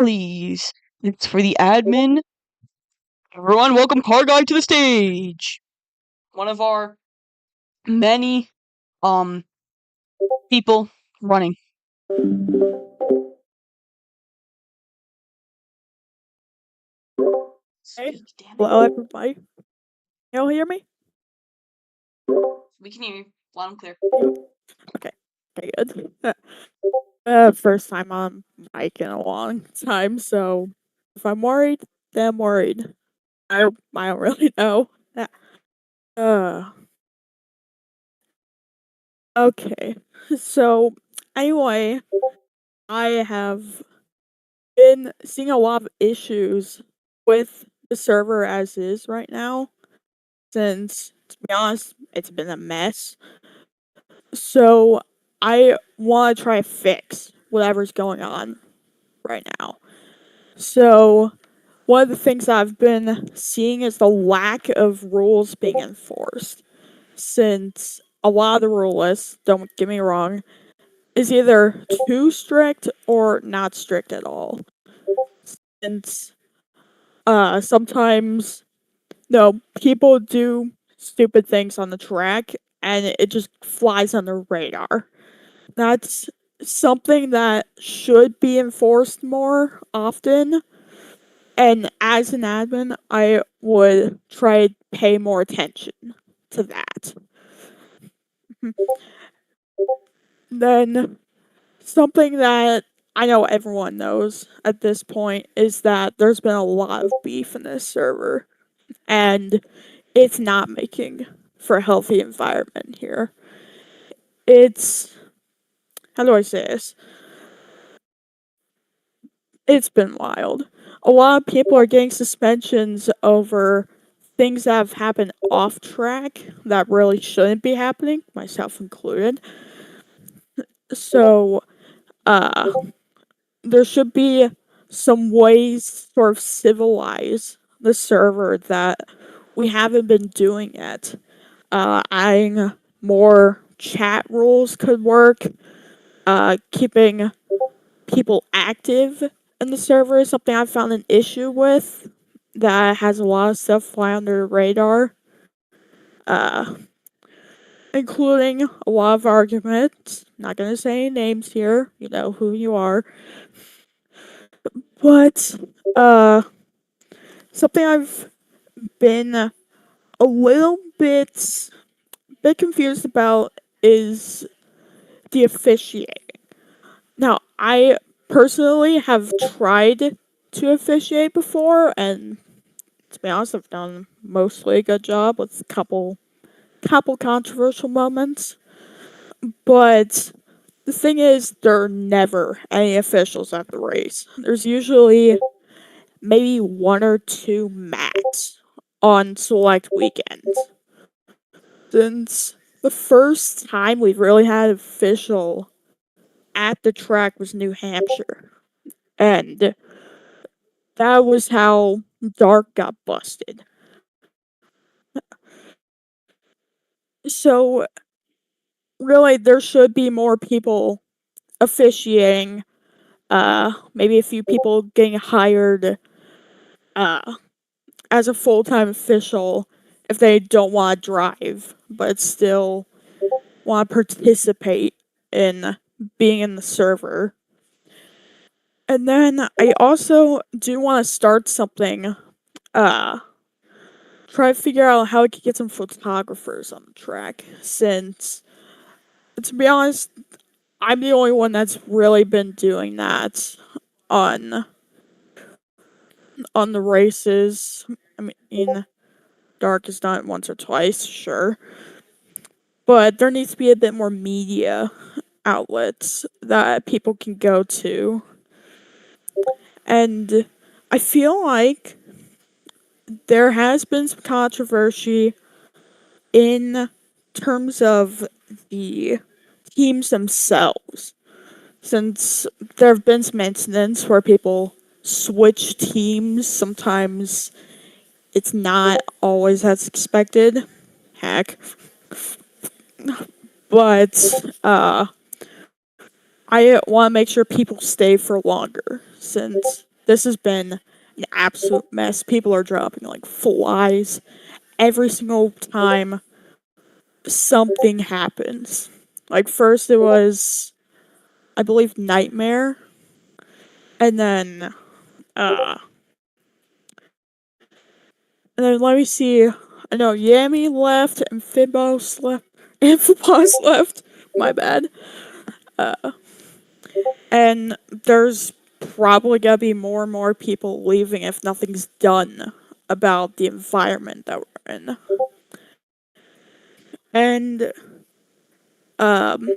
please. It's for the admin. Everyone, welcome Carguy to the stage. One of our many people running. Hey, Speak, damn it. hello everybody. You all hear me? We can hear you. Loud and clear. Okay, good. First time on mic in a long time, so if I'm worried, then I'm worried. I don't really know. Uh, okay. So anyway, I have been seeing a lot of issues with the server as is right now. Since, to be honest, it's been a mess. So I want to try to fix whatever's going on right now. So one of the things I've been seeing is the lack of rules being enforced. Since a lot of the rule lists, don't get me wrong, is either too strict or not strict at all. Since sometimes people do stupid things on the track and it just flies on the radar. That's something that should be enforced more often. And as an admin, I would try to pay more attention to that. Then, something that I know everyone knows at this point is that there's been a lot of beef in this server, and it's not making for a healthy environment here. It's, how do I say this? It's been wild. A lot of people are getting suspensions over things that have happened off track that really shouldn't be happening, myself included. So, uh, there should be some ways to sort of civilize the server that we haven't been doing yet. Adding more chat rules could work. Keeping people active in the server is something I've found an issue with that has a lot of stuff fly under the radar. Uh, Including a lot of arguments. Not gonna say any names here, you know who you are. But, something I've been a little bit confused about is the officiating. Now, I personally have tried to officiate before, and to be honest, I've done mostly a good job with a couple controversial moments. But the thing is, there are never any officials at the race. There's usually maybe one or two max on select weekends. Since the first time we've really had an official at the track was New Hampshire. And that was how Dark got busted. So, really, there should be more people officiating. Maybe a few people getting hired uh, as a full time official if they don't want to drive, but still want to participate in being in the server. And then I also do want to start something. Try to figure out how I could get some photographers on the track. Since, to be honest, I'm the only one that's really been doing that on on the races. I mean, Dark has done it once or twice, sure. But there needs to be a bit more media outlets that people can go to. And I feel like there has been some controversy in terms of the teams themselves. Since there have been some incidents where people switch teams, sometimes it's not always as expected. Heck. But I want to make sure people stay for longer, since this has been an absolute mess. People are dropping like flies every single time something happens. Like first it was, I believe, Nightmare, and then uh let me see. I know Yami left, Amphibos left, Amphibos left. My bad. And there's probably gonna be more and more people leaving if nothing's done about the environment that we're in. And um,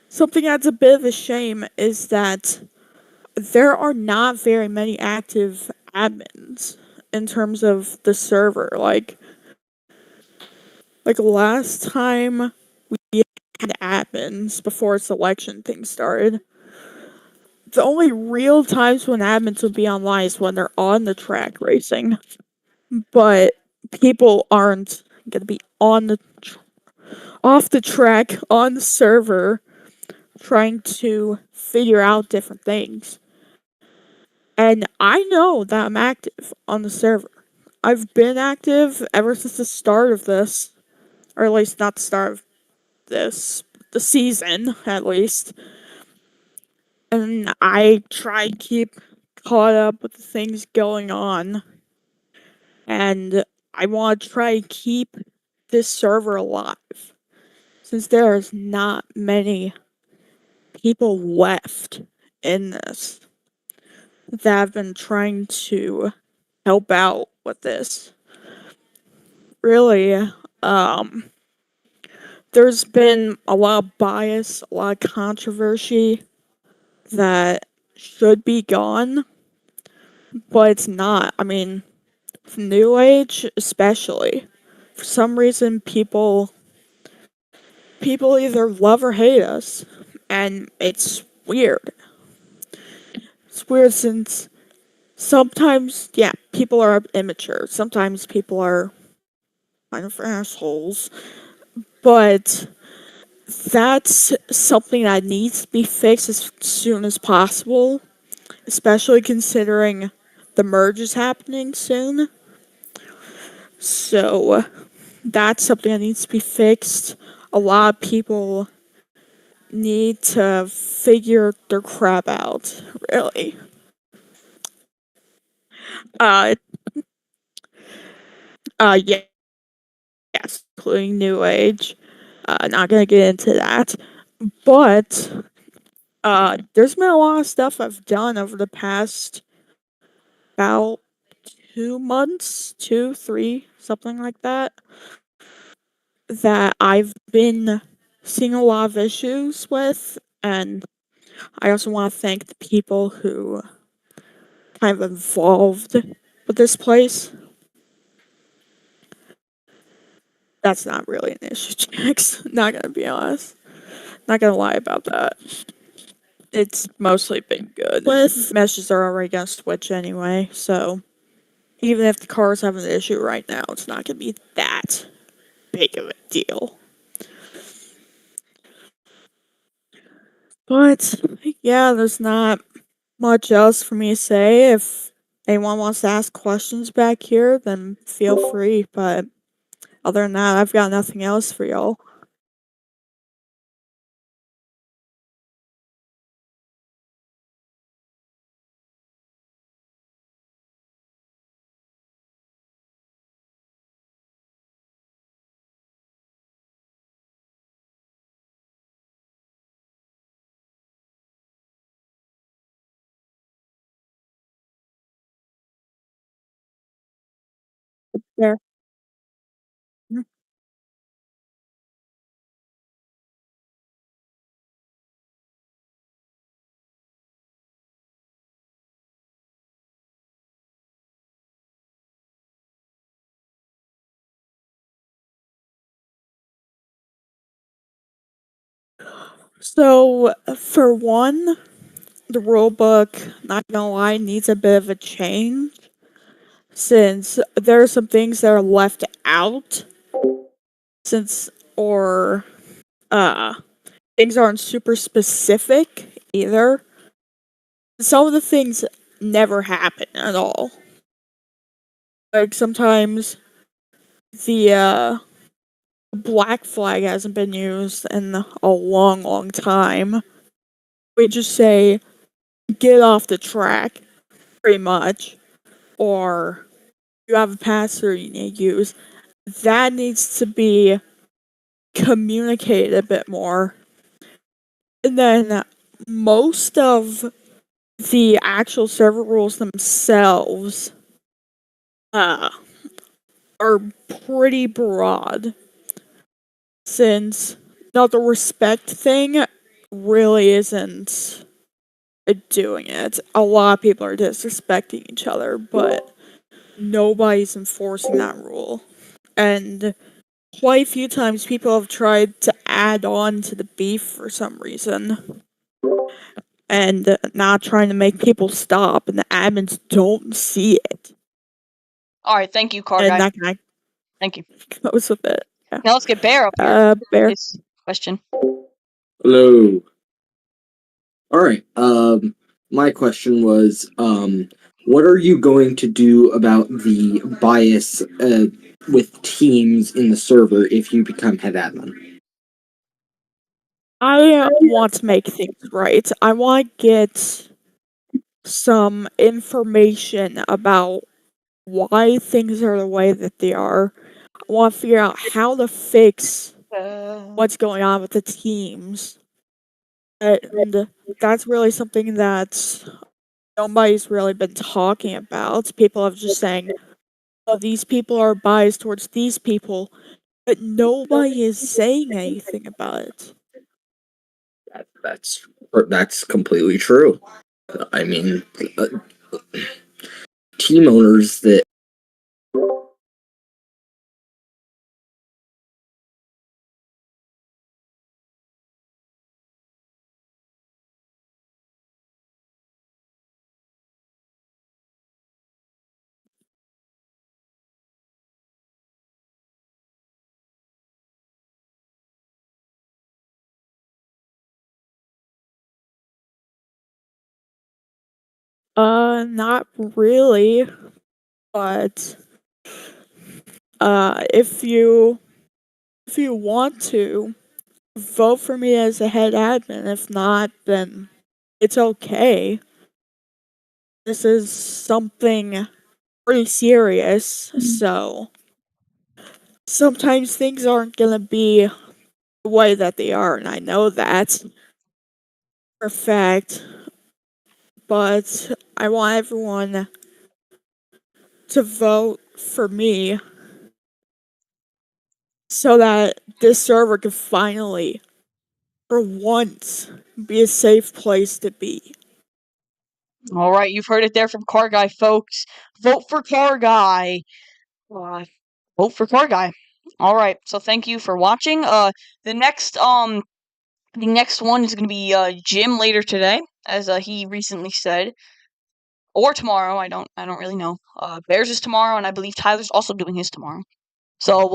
something that's a bit of a shame is that there are not very many active admins in terms of the server. Like last time we had admins before selection thing started, the only real times when admins would be online is when they're on the track racing. But people aren't gonna be on the off the track on the server trying to figure out different things. And I know that I'm active on the server. I've been active ever since the start of this, or at least not the start of this, the season at least. And I try to keep caught up with the things going on. And I want to try to keep this server alive since there's not many people left in this that have been trying to help out with this. Really, um, there's been a lot of bias, a lot of controversy that should be gone, but it's not. I mean, New Age especially. For some reason people either love or hate us, and it's weird. It's weird since sometimes, yeah, people are immature. Sometimes people are kind of assholes. But that's something that needs to be fixed as soon as possible, especially considering the merge is happening soon. So that's something that needs to be fixed. A lot of people need to figure their crap out, really. Uh, yeah, yes, including New Age. Not gonna get into that, but there's been a lot of stuff I've done over the past about 2 months, 2, 3, something like that. That I've been seeing a lot of issues with, and I also want to thank the people who kind of involved with this place. That's not really an issue, Jax. Not gonna be honest. Not gonna lie about that. It's mostly been good. With meshes are already gonna switch anyway, so even if the cars have an issue right now, it's not gonna be that big of a deal. But yeah, there's not much else for me to say. If anyone wants to ask questions back here, then feel free. But other than that, I've got nothing else for y'all. There. So, for one, the rulebook, not gonna lie, needs a bit of a change since there are some things that are left out since or uh things aren't super specific either. Some of the things never happen at all. Like sometimes the black flag hasn't been used in a long time. We just say get off the track, pretty much, or you have a password you need to use. That needs to be communicated a bit more. And then most of the actual server rules themselves uh, are pretty broad, since now the respect thing really isn't doing it. A lot of people are disrespecting each other, but nobody's enforcing that rule. And quite a few times people have tried to add on to the beef for some reason. And not trying to make people stop, and the admins don't see it. Alright, thank you, And Carguy. that kind Thank you. of goes with it. Yeah. Now let's get Bear up here. Bear. His question. Hello. All right. My question was, what are you going to do about the bias with teams in the server if you become head admin? I want to make things right. I want to get some information about why things are the way that they are. I want to figure out how to fix what's going on with the teams. And that's really something that nobody's really been talking about. People have just saying, oh, these people are biased towards these people, but nobody is saying anything about it. That's completely true. I mean, team owners that Not really, but if you want to vote for me as a head admin, if not, then it's okay. This is something pretty serious, so sometimes things aren't gonna be the way that they are, and I know that for a fact, but I want everyone to vote for me so that this server can finally, for once, be a safe place to be. Alright, you've heard it there from Carguy, folks. Vote for Carguy. Vote for Carguy. Alright, so thank you for watching. The next one is gonna be Jim later today, as he recently said. Or tomorrow, I don't really know. Bears is tomorrow, and I believe Tyler's also doing his tomorrow. So we'll